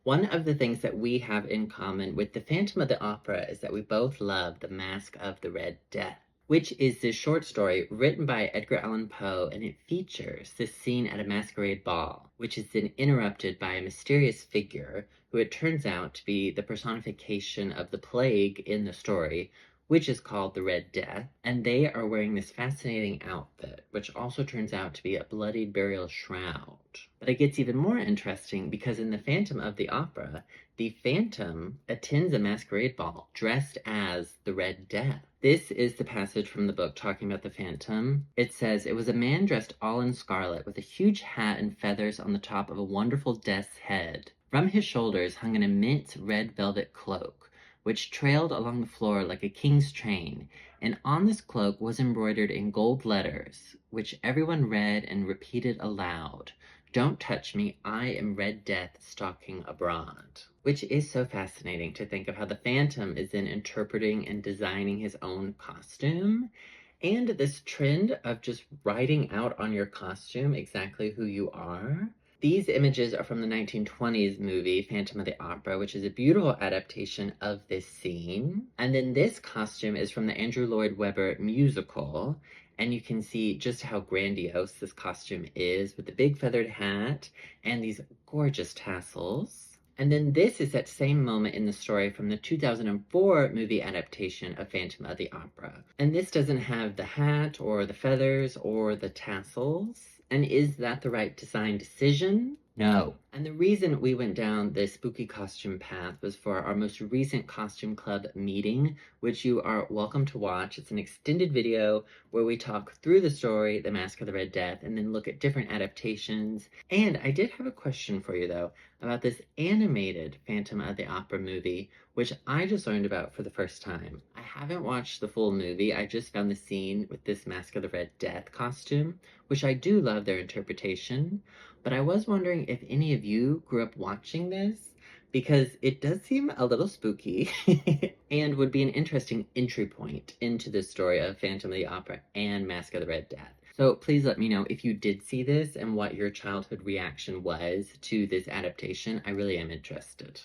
One of the things that we have in common with The Phantom of the Opera is that we both love The Mask of the Red Death, which is this short story written by Edgar Allan Poe, and it features this scene at a masquerade ball, which is then interrupted by a mysterious figure who it turns out to be the personification of the plague in the story, which is called the Red Death, and they are wearing this fascinating outfit, which also turns out to be a bloodied burial shroud. But it gets even more interesting because in The Phantom of the Opera, the Phantom attends a masquerade ball dressed as the Red Death. This is the passage from the book talking about the Phantom. It says, "It was a man dressed all in scarlet, with a huge hat and feathers on the top of a wonderful death's head. From his shoulders hung an immense red velvet cloak, which trailed along the floor like a king's train, and on this cloak was embroidered in gold letters, which everyone read and repeated aloud. 'Don't touch me, I am Red Death stalking abroad.'" Which is so fascinating to think of how the Phantom is then interpreting and designing his own costume. And this trend of just writing out on your costume exactly who you are. These images are from the 1920s movie Phantom of the Opera, which is a beautiful adaptation of this scene. And then this costume is from the Andrew Lloyd Webber musical. And you can see just how grandiose this costume is with the big feathered hat and these gorgeous tassels. And then this is that same moment in the story from the 2004 movie adaptation of Phantom of the Opera. And this doesn't have the hat or the feathers or the tassels. And is that the right design decision? No. And the reason we went down this spooky costume path was for our most recent costume club meeting, which you are welcome to watch. It's an extended video where we talk through the story, The Mask of the Red Death, and then look at different adaptations. And I did have a question for you, though, about this animated Phantom of the Opera movie, which I just learned about for the first time. I haven't watched the full movie. I just found the scene with this Mask of the Red Death costume, which I do love their interpretation. But I was wondering if any of you grew up watching this, because it does seem a little spooky and would be an interesting entry point into the story of Phantom of the Opera and Mask of the Red Death. So please let me know if you did see this and what your childhood reaction was to this adaptation. I really am interested.